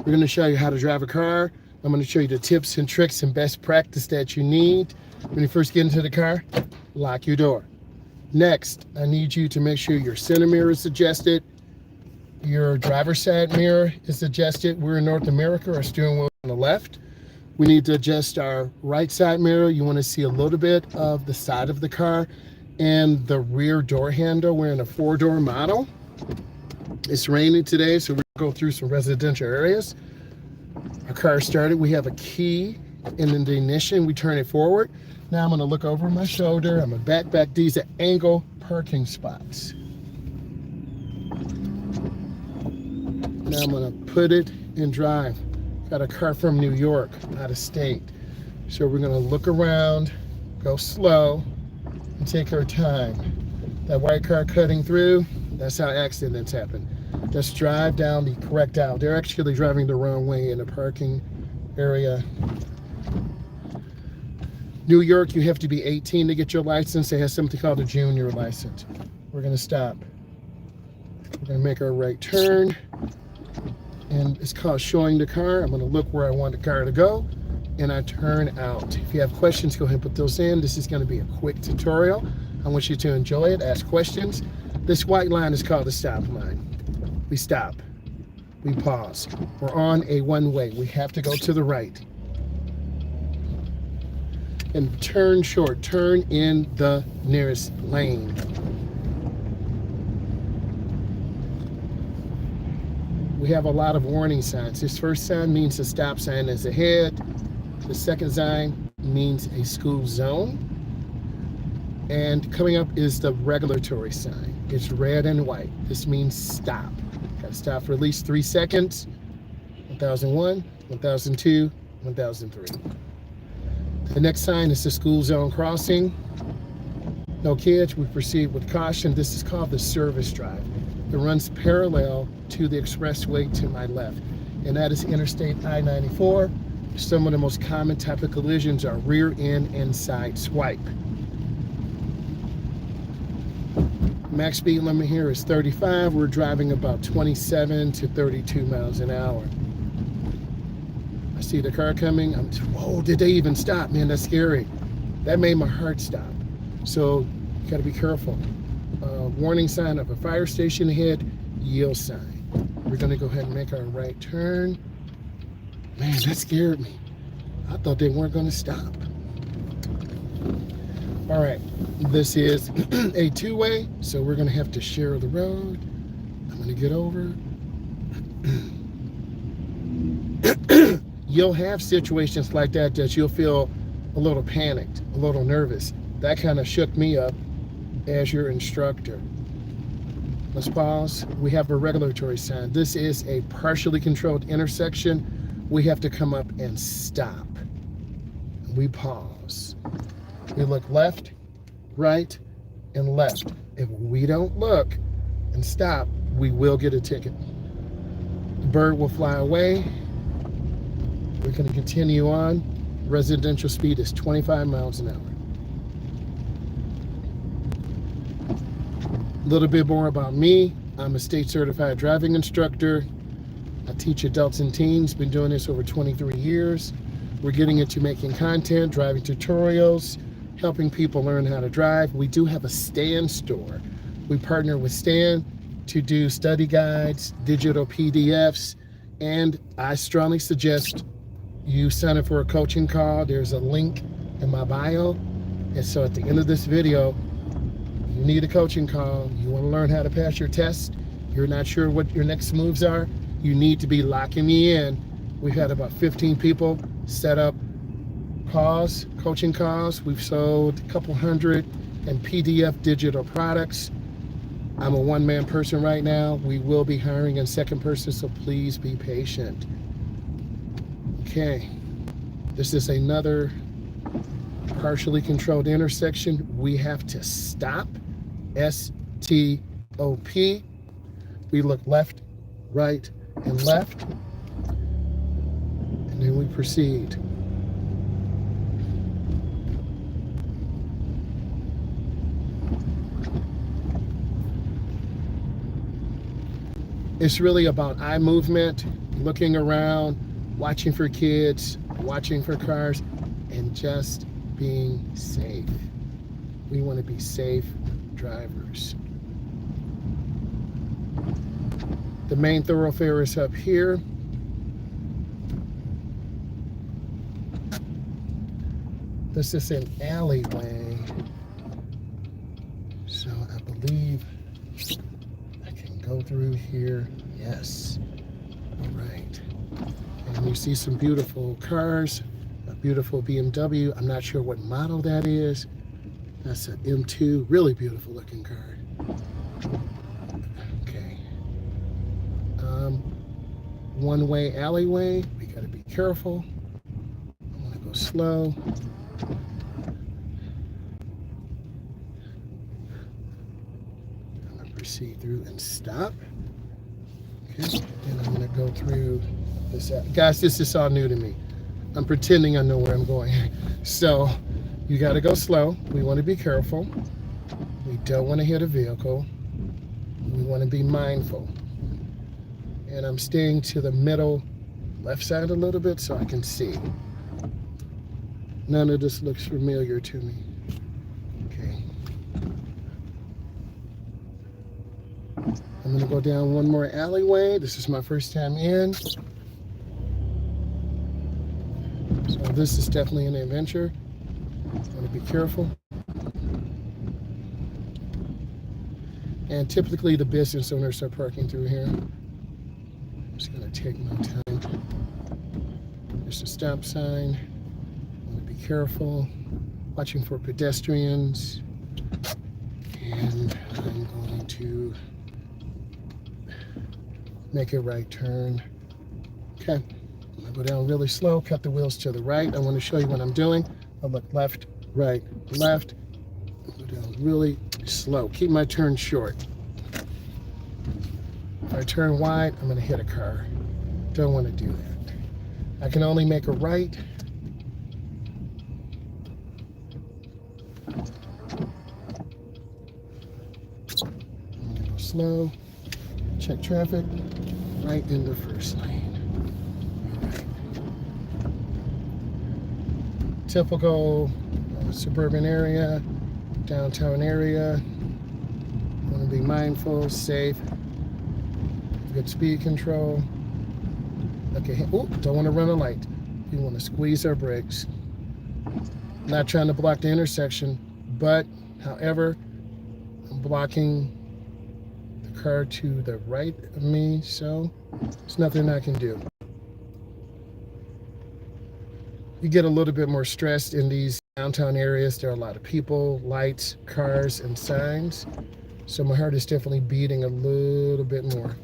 We're going to show you how to drive a car. I'm going to show you the tips and tricks and best practice that you need. When you first get into the car, lock your door. Next, I need you to make sure your center mirror is adjusted. Your driver's side mirror is adjusted. We're in North America, our steering wheel on the left. We need to adjust our right side mirror. You want to see a little bit of the side of the car and the rear door handle. We're in a 4-door model. It's raining today, so we're going to go through some residential areas. Our car started. We have a key in the ignition. We turn it forward. Now I'm going to look over my shoulder. I'm going to back. These are angle parking spots. Now I'm going to put it in drive. Got a car from New York, out of state. So we're going to look around, go slow, and take our time. That white car cutting through, that's how accidents happen. Just drive down the correct aisle. They're actually driving the wrong way in the parking area. New York, you have to be 18 to get your license. They have something called a junior license. We're going to stop. We're going to make our right turn. And it's called showing the car. I'm going to look where I want the car to go, and I turn out. If you have questions, go ahead and put those in. This is going to be a quick tutorial. I want you to enjoy it, ask questions. This white line is called the stop line. We stop. We pause. We're on a one-way. We have to go to the right. And turn short. Turn in the nearest lane. We have a lot of warning signs. This first sign means a stop sign is ahead. The second sign means a school zone. And coming up is the regulatory sign. It's red and white. This means stop. Got to stop for at least 3 seconds. 1001, 1002, 1003. The next sign is the school zone crossing. No kids, we proceed with caution. This is called the service drive. It runs parallel to the expressway to my left, and that is Interstate I-94. Some of the most common type of collisions are rear end and side swipe. Max speed limit here is 35. We're driving about 27 to 32 miles an hour. I see the car coming. Whoa, did they even stop? Man, that's scary. That made my heart stop. So you gotta be careful. Warning sign of a fire station ahead, yield sign. We're gonna go ahead and make our right turn. Man, that scared me. I thought they weren't gonna stop. All right, this is a two-way, so we're gonna have to share the road. I'm gonna get over. You'll have situations like that you'll feel a little panicked, a little nervous. That kind of shook me up as your instructor. Let's pause. We have a regulatory sign. This is a partially controlled intersection. We have to come up and stop. We pause. We look left, right, and left. If we don't look and stop, we will get a ticket. The bird will fly away. We're going to continue on. Residential speed is 25 miles an hour. A little bit more about me. I'm a state certified driving instructor. I teach adults and teens. Been doing this over 23 years. We're getting into making content, driving tutorials, helping people learn how to drive. We do have a Stan store. We partner with Stan to do study guides, digital PDFs, and I strongly suggest you sign up for a coaching call. There's a link in my bio. And so at the end of this video, you need a coaching call. You want to learn how to pass your test. You're not sure what your next moves are. You need to be locking me in. We've had about 15 people set up calls, coaching calls. We've sold a couple hundred and PDF digital products. I'm a one-man person right now. We will be hiring a second person, so please be patient. Okay, this is another partially controlled intersection. We have to stop. S-T-O-P. We look left, right, and left. And then we proceed. It's really about eye movement, looking around, watching for kids, watching for cars, and just being safe. We want to be safe drivers. The main thoroughfare is up here. This is an alleyway. So I believe I can go through here. Yes. All right. And you see some beautiful cars, a beautiful BMW. I'm not sure what model that is. That's an M2, really beautiful looking car. Okay. One-way alleyway. We gotta be careful. I wanna go slow. I'm gonna proceed through and stop. Okay, and I'm gonna go through this. Guys, this is all new to me. I'm pretending I know where I'm going. So you gotta go slow. We wanna be careful. We don't wanna hit a vehicle. We wanna be mindful. And I'm staying to the middle left side a little bit so I can see. None of this looks familiar to me. Okay. I'm gonna go down one more alleyway. This is my first time in. So this is definitely an adventure. I wanna be careful. And typically the business owners are parking through here. I'm just gonna take my time. There's a stop sign. I want to be careful, watching for pedestrians. And I'm going to make a right turn. Okay, I'm gonna go down really slow, cut the wheels to the right. I want to show you what I'm doing. I'll look left, right, left. I'll go down really slow. Keep my turn short. If I turn wide, I'm gonna hit a car. Don't want to do that. I can only make a right. I'm gonna go slow. Check traffic. Right in the first lane. Right. Typical suburban area, downtown area. Want to be mindful, safe. Good speed control. Okay, oh, don't want to run a light. We want to squeeze our brakes. Not trying to block the intersection, but however, I'm blocking the car to the right of me, so there's nothing I can do. You get a little bit more stressed in these downtown areas. There are a lot of people, lights, cars, and signs. So my heart is definitely beating a little bit more.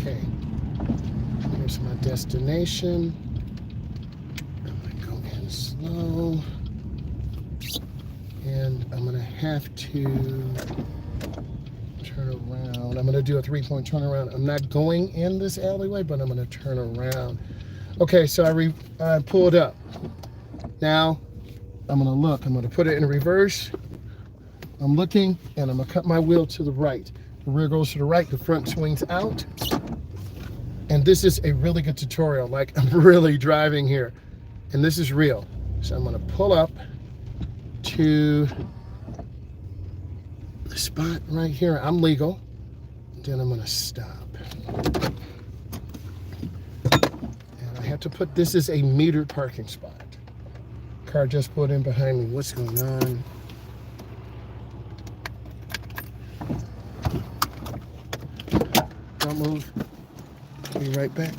Okay, here's my destination. I'm gonna go in slow. And I'm gonna have to turn around. I'm gonna do a 3-point turnaround. I'm not going in this alleyway, but I'm gonna turn around. Okay, so I pulled up. Now, I'm gonna look. I'm gonna put it in reverse. I'm looking, and I'm gonna cut my wheel to the right. The rear goes to the right, the front swings out. And this is a really good tutorial. Like, I'm really driving here. And this is real. So I'm gonna pull up to the spot right here. I'm legal. Then I'm gonna stop. And I have to put, this is a metered parking spot. Car just pulled in behind me. What's going on? Don't move. Be right back.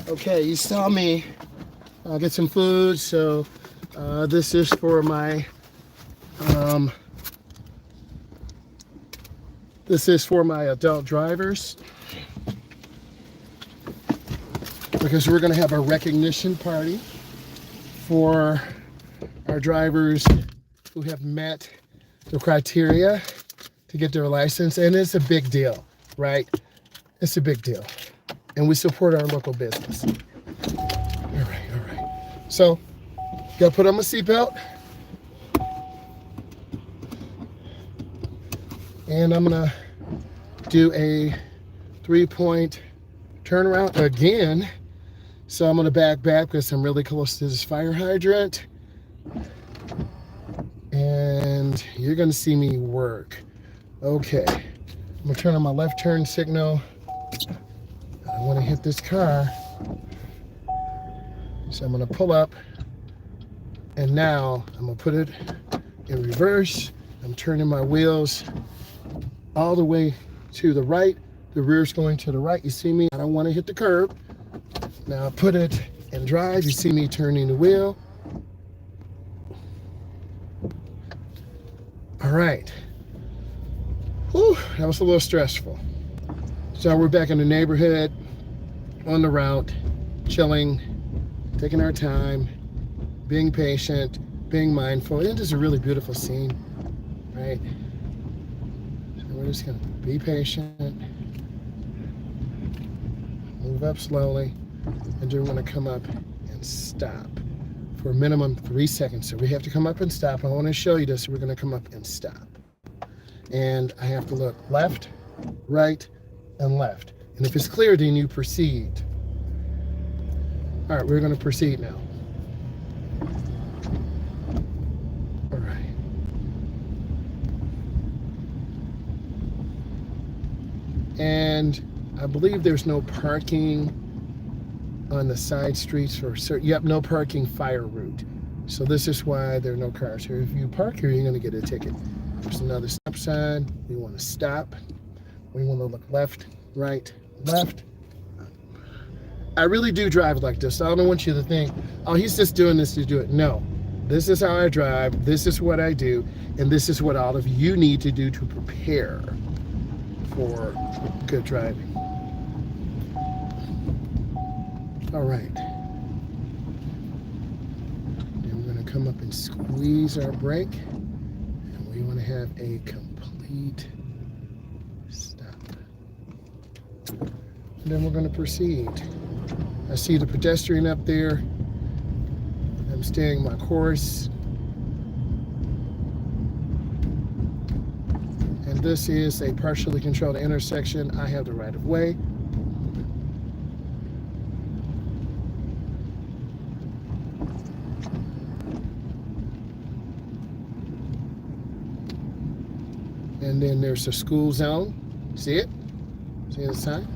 Okay, you saw me get some food, so this is for my adult drivers, because we're going to have a recognition party for our drivers who have met the criteria to get their license. And it's a big deal, right? It's a big deal. And we support our local business. All right. So, gotta put on my seatbelt. And I'm gonna do a 3-point turnaround again. So I'm gonna back because I'm really close to this fire hydrant. And you're gonna see me work. Okay, I'm gonna turn on my left turn signal. I wanna hit this car. So I'm gonna pull up, and now I'm gonna put it in reverse. I'm turning my wheels all the way to the right. The rear's going to the right. You see me? I don't wanna hit the curb. Now I put it in drive. You see me turning the wheel. All right. Whew, that was a little stressful. So we're back in the neighborhood, on the route, chilling, taking our time, being patient, being mindful. It is a really beautiful scene, right? So we're just gonna be patient, move up slowly, and then we're gonna come up and stop for a minimum 3 seconds. So we have to come up and stop. I wanna show you this. We're gonna come up and stop. And I have to look left, right, and left. And if it's clear, then you proceed. All right, we're gonna proceed now. All right. And I believe there's no parking on the side streets for certain. Yep, no parking fire route. So this is why there are no cars here. If you park here, you're gonna get a ticket. There's another stop sign. We want to stop. We want to look left, right, left. I really do drive like this. I don't want you to think, oh, he's just doing this to do it. No, this is how I drive. This is what I do. And this is what all of you need to do to prepare for good driving. All right. And we're going to come up and squeeze our brake. We want to have a complete stop. And then we're going to proceed. I see the pedestrian up there. I'm staying my course. And this is a partially controlled intersection. I have the right of way. And then there's a school zone. See it? See the sign?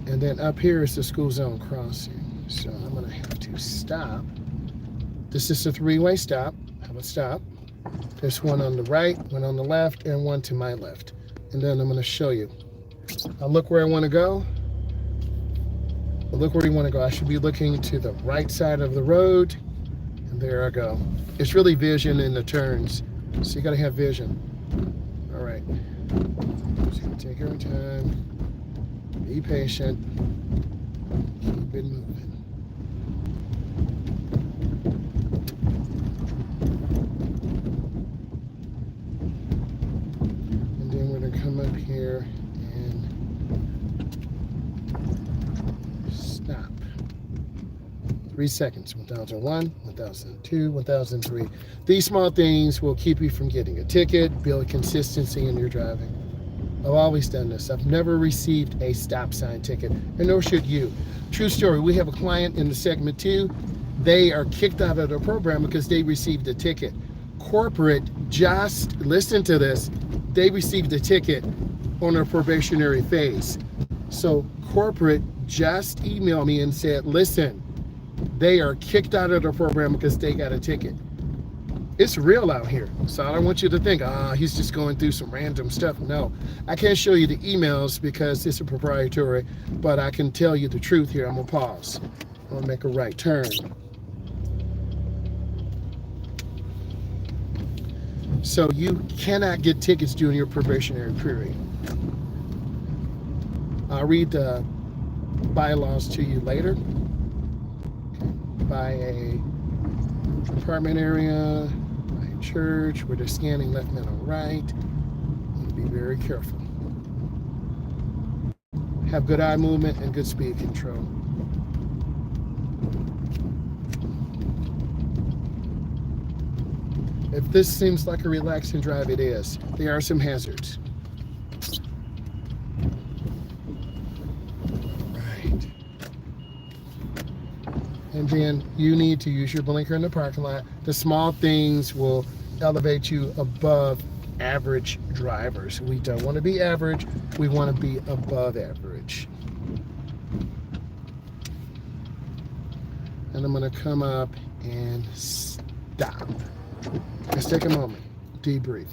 And then up here is the school zone crossing. So I'm gonna have to stop. This is a 3-way stop. How about stop? There's one on the right, one on the left, and one to my left. And then I'm gonna show you. I'll look where I wanna go. Look where you wanna go. I should be looking to the right side of the road. And there I go. It's really vision in the turns. So you gotta have vision. All right, just gonna take our time, be patient, keep it moving. And then we're gonna come up here and stop. 3 seconds, 1001, 1002, 1003. These small things will keep you from getting a ticket, build consistency in your driving. I've always done this. I've never received a stop sign ticket, and nor should you. True story, we have a client in the segment 2. They are kicked out of the program because they received a ticket. Corporate just, listen to this, they received a ticket on their probationary phase. So corporate just emailed me and said, listen, they are kicked out of the program because they got a ticket. It's real out here. So I don't want you to think, he's just going through some random stuff. No, I can't show you the emails because it's a proprietary, but I can tell you the truth here. I'm gonna pause. I'm gonna make a right turn. So you cannot get tickets during your probationary period. I'll read the bylaws to you later. By a apartment area, by a church, where they're scanning left, middle, right. You need to be very careful. Have good eye movement and good speed control. If this seems like a relaxing drive, it is. There are some hazards. Right. And then you need to use your blinker in the parking lot. The small things will elevate you above average drivers. We don't want to be average. We want to be above average. And I'm going to come up and stop. Let's take a moment, debrief.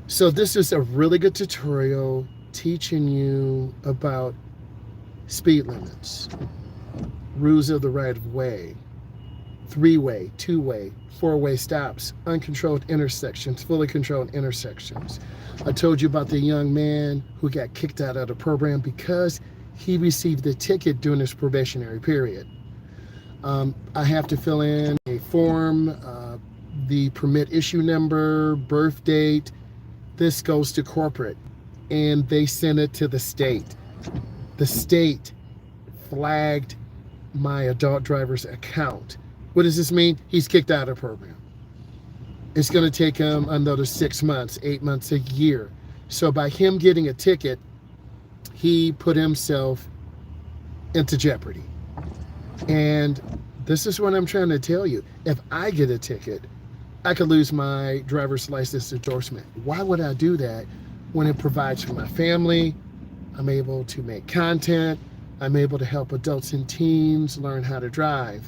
So this is a really good tutorial teaching you about speed limits, rules of the right of way, three-way, two-way, four-way stops, uncontrolled intersections, fully controlled intersections. I told you about the young man who got kicked out of the program because he received a ticket during his probationary period. I have to fill in a form, the permit issue number, birth date. This goes to corporate and they send it to the state. The state flagged my adult driver's account. What does this mean? He's kicked out of the program. It's going to take him another 6 months, 8 months, a year. So by him getting a ticket, he put himself into jeopardy. And this is what I'm trying to tell you. If I get a ticket, I could lose my driver's license endorsement. Why would I do that when it provides for my family? I'm able to make content. I'm able to help adults and teens learn how to drive.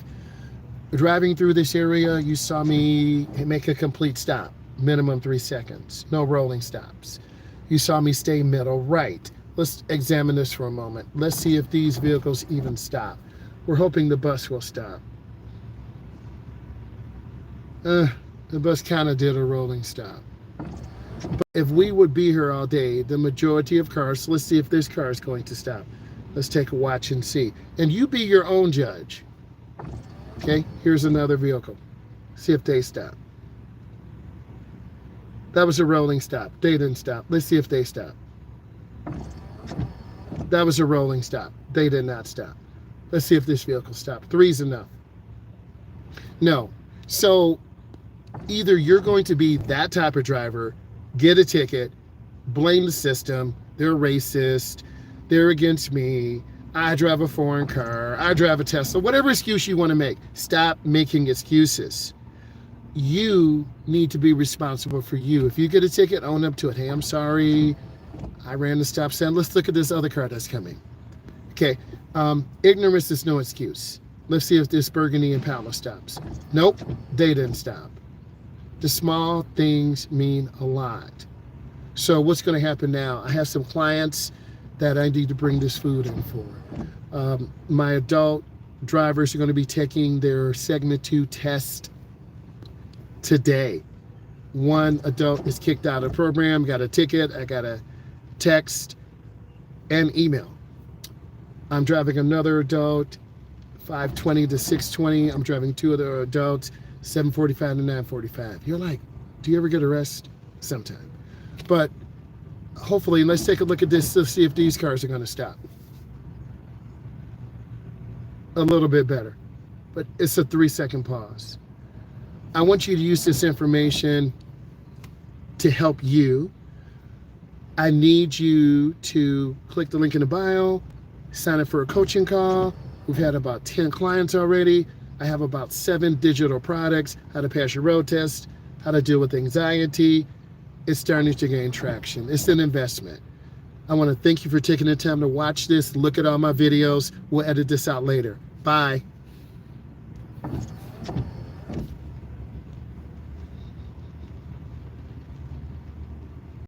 Driving through this area, you saw me make a complete stop, minimum 3 seconds, no rolling stops. You saw me stay middle right. Let's examine this for a moment. Let's see if these vehicles even stop. We're hoping the bus will stop. The bus kind of did a rolling stop. But if we would be here all day, the majority of cars, let's see if this car is going to stop. Let's take a watch and see. And you be your own judge. Okay, here's another vehicle. See if they stop. That was a rolling stop. They didn't stop. Let's see if they stop. That was a rolling stop. They did not stop. Let's see if this vehicle stopped. 3's enough. No. So either you're going to be that type of driver, get a ticket, blame the system, they're racist, they're against me, I drive a foreign car, I drive a Tesla, whatever excuse you want to make. Stop making excuses. You need to be responsible for you. If you get a ticket, own up to it. Hey, I'm sorry, I ran the stop sign. Let's look at this other car that's coming. Okay, ignorance is no excuse. Let's see if this burgundy Impala stops. Nope, they didn't stop. The small things mean a lot. So what's going to happen now? I have some clients that I need to bring this food in for. My adult drivers are going to be taking their Segment 2 test today. One adult is kicked out of the program, got a ticket, I got a text and email. I'm driving another adult, 5:20 to 6:20. I'm driving 2 other adults, 7:45 to 9:45. You're like, do you ever get arrested? Sometime. But hopefully, let's take a look at this to see if these cars are going to stop. A little bit better, but it's a 3-second pause. I want you to use this information to help you. I need you to click the link in the bio, sign up for a coaching call. We've had about 10 clients already. I have about 7 digital products, how to pass your road test, how to deal with anxiety. It's starting to gain traction. It's an investment. I want to thank you for taking the time to watch this. Look at all my videos. We'll edit this out later. Bye.